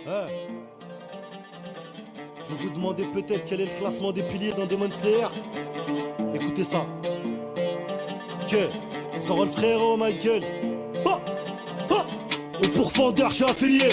Hein? Vous vous demandez peut-être quel est le classement des piliers dans Demon Slayer. Écoutez ça. Que ça rend le frérot, ma gueule. Au pourfendeur, je suis affilié.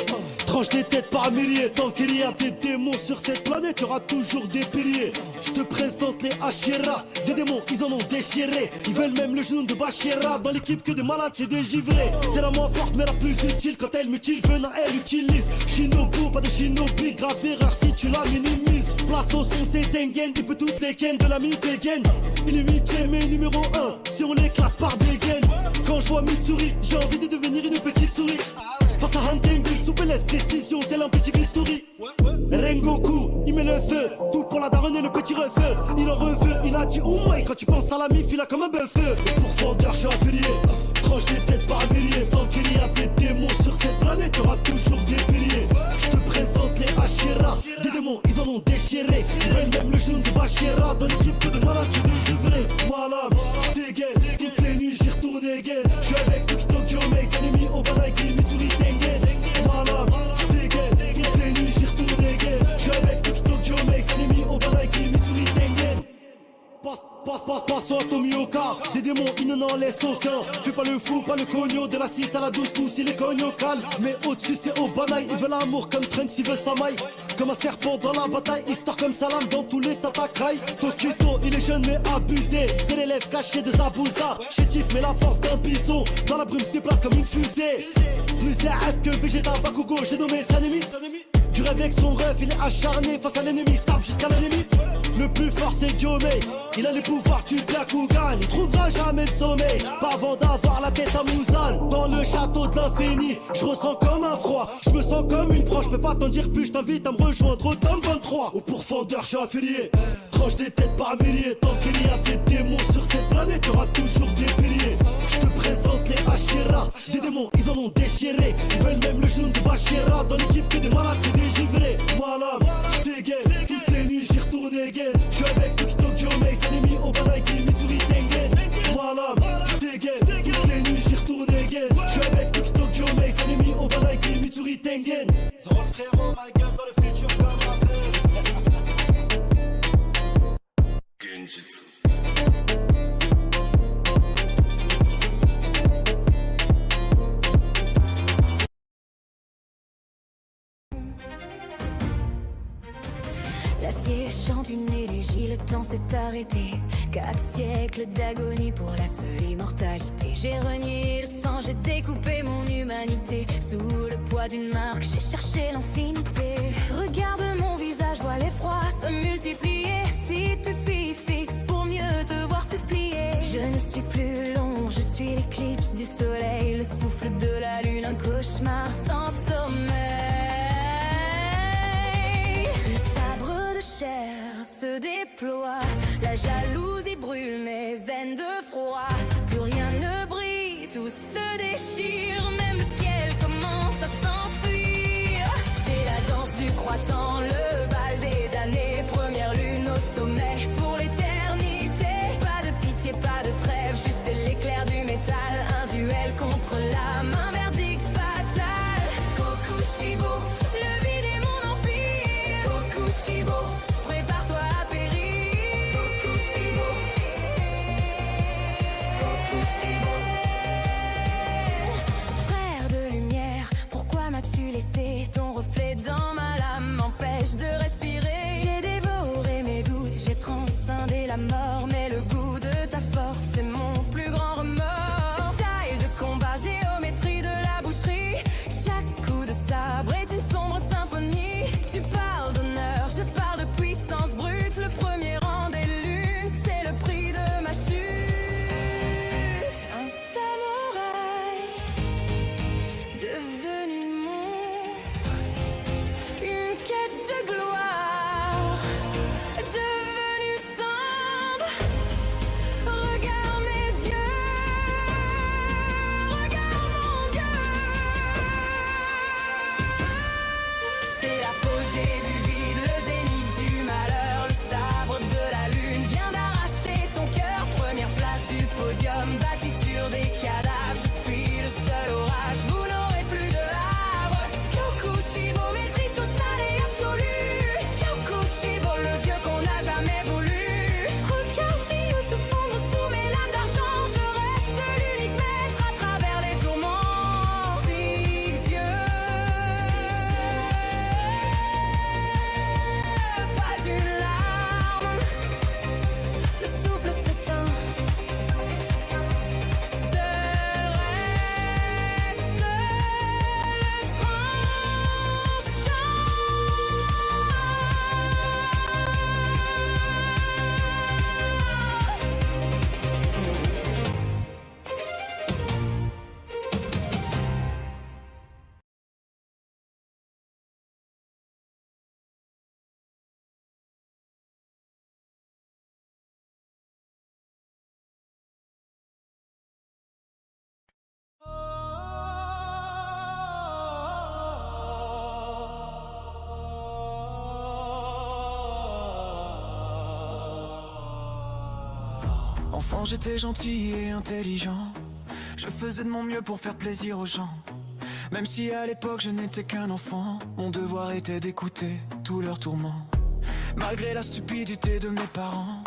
Tranche des têtes par milliers. Tant qu'il y a des démons sur cette planète, il y aura toujours des piliers. Je te présente les Hashira. Des démons, ils en ont déchiré. Ils veulent même le genou de Bashira. Dans l'équipe que des malades, c'est des givrés. C'est la moins forte mais la plus utile. Quand elle mutile, venin, elle utilise. Shinobu, pas de shinobi. Grave erreur si tu la minimises. Place au son, c'est Dengen. Il peut toutes les ken de la mi-dégaine. Il est 8ème et numéro 1. Si on les classe par dégaine. Quand je vois Mitsuri, j'ai envie de devenir une petite souris. Face à Hantengu, souplesse, précision, tel un petit bistouri. Rengoku, il met le feu. Tout pour la daronne et le petit refeu. Il en reveut, il a dit oh my. Quand tu penses à la mif, il a comme un bœuf. Pour fondeur, je suis affilié. Tranche des têtes par milliers. Tant qu'il y a des démons sur cette planète, il y aura toujours des piliers. Je te présente les Hashira. Des démons, ils en ont déchiré. Ils veulent même le genou de Bashira. Dans l'équipe que de malades, j'ai des givrés. Voilà, je dégaine. Toutes les nuits, j'y retourne again. Je suis avec Tokyo Mace, ennemi au Banaki, Mitsuri Tengen. Voilà, je dégaine. Toutes les nuits, j'y retourne again. Je suis avec Tokyo Mace, ennemi au Banaki, Mitsuri Tengen. Passe à Tomioka. Des démons, ils n'en laissent aucun. Fais pas le fou, pas le cogno. De la 6 à la 12, tous il est cognocal. Mais au-dessus c'est Obanai. Il veut l'amour comme Trunks, il veut Samaï. Comme un serpent dans la bataille. Histoire comme Salam dans tous les Tatakai. Tokito, il est jeune mais abusé. C'est l'élève caché de Zabuza. Chétif mais la force d'un bison. Dans la brume se déplace comme une fusée. Plus RF que Vegeta, Bakugo, j'ai nommé Sanemi. Du rêve avec son rêve, il est acharné face à l'ennemi, snap jusqu'à l'ennemi. Le plus fort c'est Gyomei, il a les pouvoirs du Byakugan. Il trouvera jamais de sommeil, pas avant d'avoir la tête à Muzan. Dans le château de l'infini, je ressens comme un froid. Je me sens comme une proche, je peux pas t'en dire plus. Je t'invite à me rejoindre au tome 23. Au pourfendeur, je suis affilié. Tranche des têtes par milliers. Tant qu'il y a des démons sur cette planète, il y aura toujours des piliers. Je te présente les Hashira. Des démons, ils en ont déchiré. Ils veulent même le genou de Bashira. Dans l'équipe que des malades, c'est des givrés. Voilà, je dégaine. Toutes les nuits, j'y retourne again. Je suis avec Tokyo Mace, ennemi au Banaki, Mitsuri Tengen. Voilà, je dégaine. Toutes les nuits, j'y retourne again. Je suis avec Tokyo Mace, ennemi au Banaki, Mitsuri Tengen. Zoro le frérot, my gueule, dans le futur comme un Genjitsu. L'acier chante une élégie, le temps s'est arrêté. 4 siècles d'agonie pour la seule immortalité. J'ai renié le sang, j'ai découpé mon humanité. Sous le poids d'une marque, j'ai cherché l'infinité. Regarde mon visage, vois l'effroi se multiplier. 6 pupilles fixes pour mieux te voir supplier. Je ne suis plus l'ombre, je suis l'éclipse du soleil. Le souffle de la lune, un cauchemar sans sommeil. Se déploie, la jalousie brûle mes veines de froid. Plus rien ne brille, tout se déchire. Même le ciel commence à s'enfuir. C'est la danse du croissant, le bal des damnés. Première lune au sommet pour l'éternité. Pas de pitié, pas de trêve, juste l'éclair du métal. Un duel contre l'âme, un verdict fatal. Kokushibo, le vide est mon empire. Kokushibo, prépare-toi à périr. Kokushibo, Kokushibo. Frère de lumière, pourquoi m'as-tu laissé? Ton reflet dans ma lame m'empêche de respirer. J'ai dévoré mes doutes, j'ai transcendé la mort. Mais le goût de ta force, c'est mon plus grand remords. Taille de combat, géométrie de la boucherie. Chaque coup de sabre est une sombre symphonie. Tu parles d'honneur, je parle de puissance brute. Le premier rang des lunes, c'est le prix de ma chute. Un samouraï devenu monstre. Une quête de gloire. Enfant, j'étais gentil et intelligent. Je faisais de mon mieux pour faire plaisir aux gens. Même si à l'époque je n'étais qu'un enfant, mon devoir était d'écouter tous leurs tourments. Malgré la stupidité de mes parents,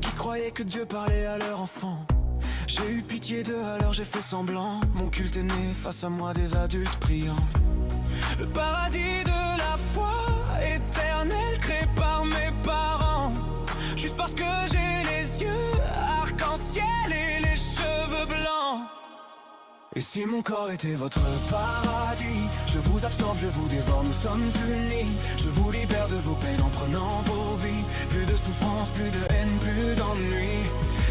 qui croyaient que Dieu parlait à leur enfant, j'ai eu pitié d'eux, alors j'ai fait semblant. Mon culte est né face à moi des adultes priants. Le paradis de la foi éternelle créé par mes parents, juste parce que j'ai les yeux arc-en-ciel et les cheveux blancs. Et si mon corps était votre paradis, je vous absorbe, je vous dévore, nous sommes unis. Je vous libère de vos peines en prenant vos vies. Plus de souffrance, plus de haine, plus d'ennui.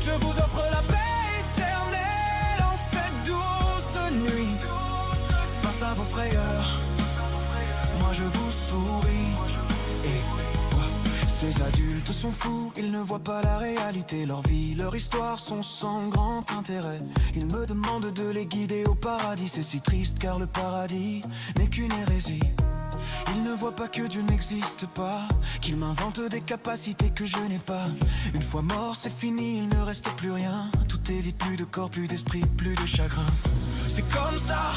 Je vous offre la paix éternelle en cette douce nuit. Face à vos frayeurs, moi je vous souris. Et quoi? Ces adultes sont fous, ils ne voient pas la réalité. Leur vie, leur histoire sont sans grand intérêt. Ils me demandent de les guider au paradis. C'est si triste car le paradis n'est qu'une hérésie. Ils ne voient pas que Dieu n'existe pas, qu'il m'invente des capacités que je n'ai pas. Une fois mort c'est fini, il ne reste plus rien. Tout est vide, plus de corps, plus d'esprit, plus de chagrin. C'est comme ça,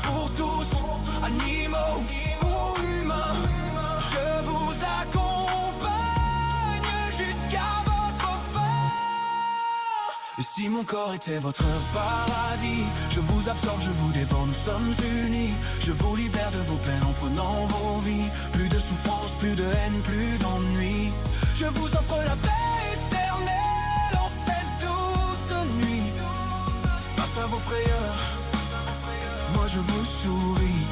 pour tous, animaux ou humains. Je vous accompagne jusqu'à votre fin. Et si mon corps était votre paradis, je vous absorbe, je vous dévore, nous sommes unis. Je vous libère de vos peines en prenant vos vies. Plus de souffrance, plus de haine, plus d'ennui. Je vous offre la paix éternelle en cette douce nuit. Face à vos frayeurs, moi je vous souris.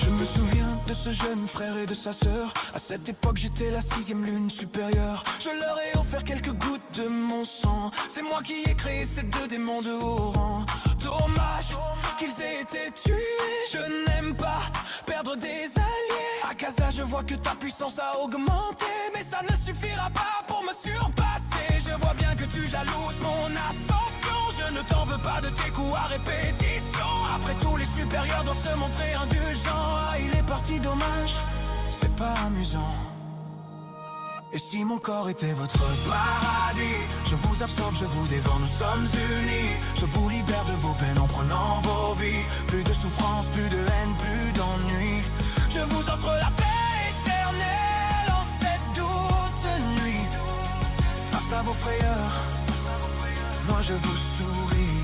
Je me souviens de ce jeune frère et de sa sœur. À cette époque j'étais la 6e lune supérieure. Je leur ai offert quelques gouttes de mon sang. C'est moi qui ai créé ces deux démons de haut rang. Dommage qu'ils aient été tués. Je n'aime pas perdre des alliés. À Casa je vois que ta puissance a augmenté, mais ça ne suffira pas pour me surpasser. Je vois bien que tu jalouses mon ascension. Je ne t'en veux pas de tes coups à répétition. Après tout les supérieurs doivent se montrer indulgents. Ah, il est parti, dommage, c'est pas amusant. Et si mon corps était votre paradis, je vous absorbe, je vous dévore, nous sommes unis. Je vous libère de vos peines en prenant vos vies. Plus de souffrance, plus de haine, plus d'ennui. Je vous offre la paix éternelle en cette douce nuit. Face à vos frayeurs, moi je vous souris.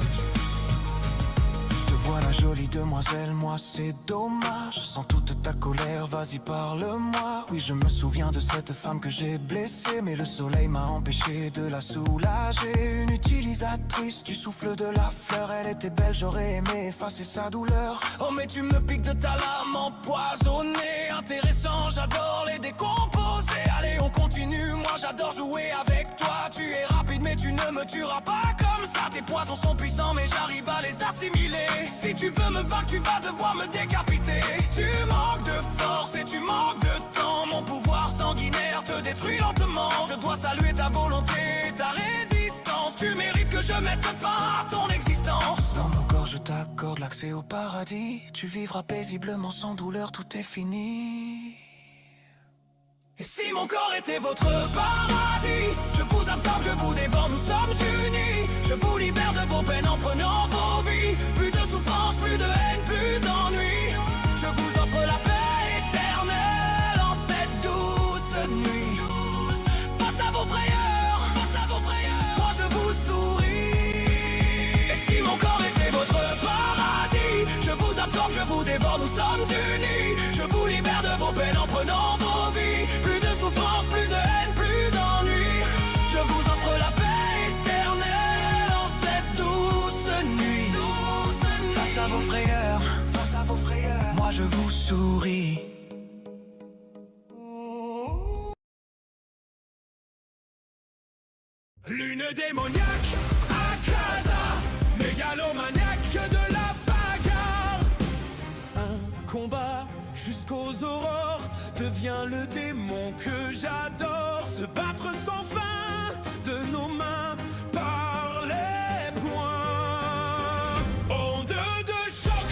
Te voilà jolie demoiselle, moi c'est dommage. Je sens toute ta colère, vas-y parle-moi. Oui je me souviens de cette femme que j'ai blessée, mais le soleil m'a empêché de la soulager. Une utilisatrice du souffle de la fleur. Elle était belle, j'aurais aimé effacer sa douleur. Oh mais tu me piques de ta lame empoisonnée. Intéressant, j'adore les décomposer. Allez on continue, moi j'adore jouer avec toi. Tu es rapide mais tu ne me tueras pas comme ça. Tes poisons sont puissants mais j'arrive à les assimiler. Si tu veux me vaincre tu vas devoir me décapiter. Tu manques de force et tu manques de temps. Mon pouvoir sanguinaire te détruit lentement. Je dois saluer ta volonté, ta résistance. Tu mérites que je mette fin à ton existence. Dans mon corps je t'accorde l'accès au paradis. Tu vivras paisiblement sans douleur, tout est fini. Et si mon corps était votre paradis, je vous absorbe, je vous dévore, nous sommes unis. Je vous libère de vos peines en prenant vos vies. Plus de souffrance, plus de haine, plus d'ennui. Je vous offre la paix éternelle en cette douce nuit. Face à vos frayeurs, moi je vous souris. Et si mon corps était votre paradis, je vous absorbe, je vous dévore, nous sommes unis. Je vous libère de vos peines en prenant vos vies. Plus de souffrance, plus de haine, plus d'ennui. Je vous offre la paix éternelle en cette douce nuit. Face à vos frayeurs, moi je vous souris. Lune démoniaque à Casa, mégalomaniaque de la bagarre. Un combat jusqu'aux aurores devient le démon que j'adore. Se battre sans fin de nos mains par les poings. Onde de choc,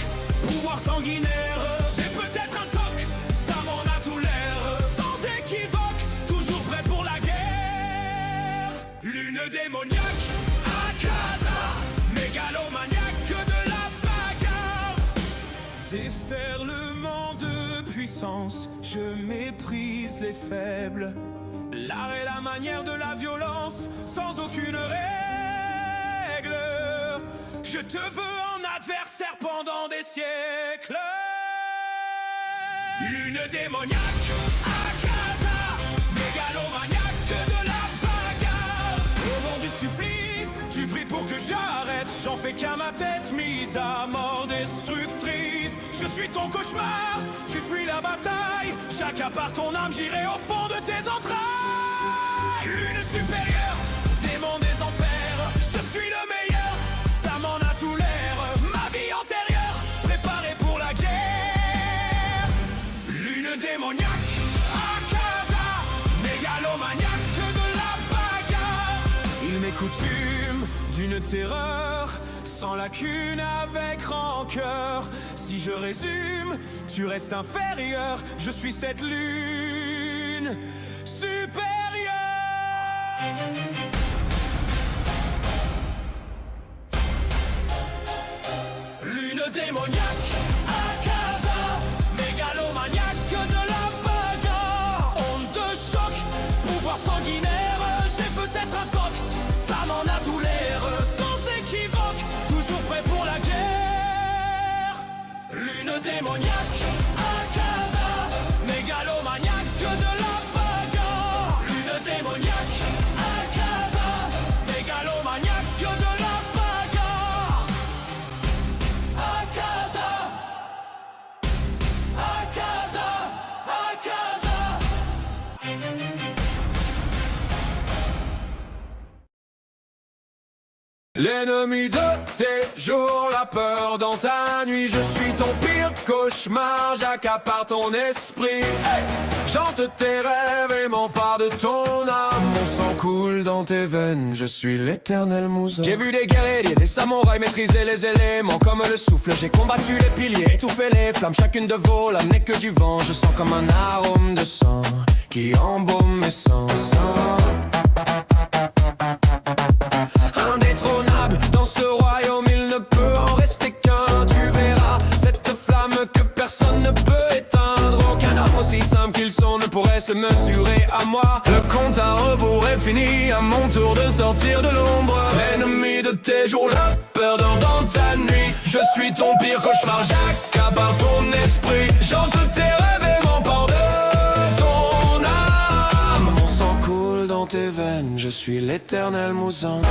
pouvoir sanguinaire. J'ai peut-être un toc, ça m'en a tout l'air. Sans équivoque, toujours prêt pour la guerre. Lune puissance, je méprise les faibles. L'art est la manière de la violence, sans aucune règle. Je te veux en adversaire pendant des siècles. Lune démoniaque à casa, mégalomaniaque de la bagarre. Au nom du supplice, tu pries pour que j'arrête. J'en fais qu'à ma tête mise à mort destructrice. Je suis ton cauchemar, tu fuis la bataille. J'accapare ton âme, j'irai au fond de tes entrailles. Lune supérieure, démon des enfers. Je suis le meilleur, ça m'en a tout l'air. Ma vie antérieure, préparée pour la guerre. Lune démoniaque à casa, mégalomaniaque de la bagarre. Il m'est coutume d'une terreur sans lacune, avec rancœur. Si je résume, tu restes inférieur. Je suis cette lune supérieure. Lune démoniaque à casa, mégalomaniaque de la bagarre. Onde de choc, pouvoir sanguinaire. J'ai peut-être un toc, ça m'en a tout l'air. Sans équivoque, toujours prêt pour la guerre. Lune démoniaque à casa, mégalomaniaque de la bagarre. Lune démoniaque à casa, mégalomaniaque de la bagarre. À casa, à casa, à casa. L'ennemi de tes jours, la peur dans ta nuit. Je suis ton pire cauchemar, j'accapare ton esprit. Hey, chante tes rêves et m'empare de ton âme. Mon sang coule dans tes veines, je suis l'éternel mousson. J'ai vu des guerriers, des samouraïs maîtriser les éléments comme le souffle. J'ai combattu les piliers, étouffé les flammes. Chacune de vos lames n'est que du vent. Je sens comme un arôme de sang qui embaume mes sens. Indétrônable dans ce royaume, il ne peut en rester qu'un. Tu verras cette flamme que personne ne peut éteindre. Aucun homme aussi simple qu'ils sont ne pourrait se mesurer à moi. Le compte à rebours est fini, à mon tour de sortir de l'ombre. Ennemi de tes jours, la peur dort dans ta nuit. Je suis ton pire cauchemar, j'accapare ton esprit. J'entre tes rêves et m'empare de ton âme. Mon sang coule dans tes veines, je suis l'éternel mousson.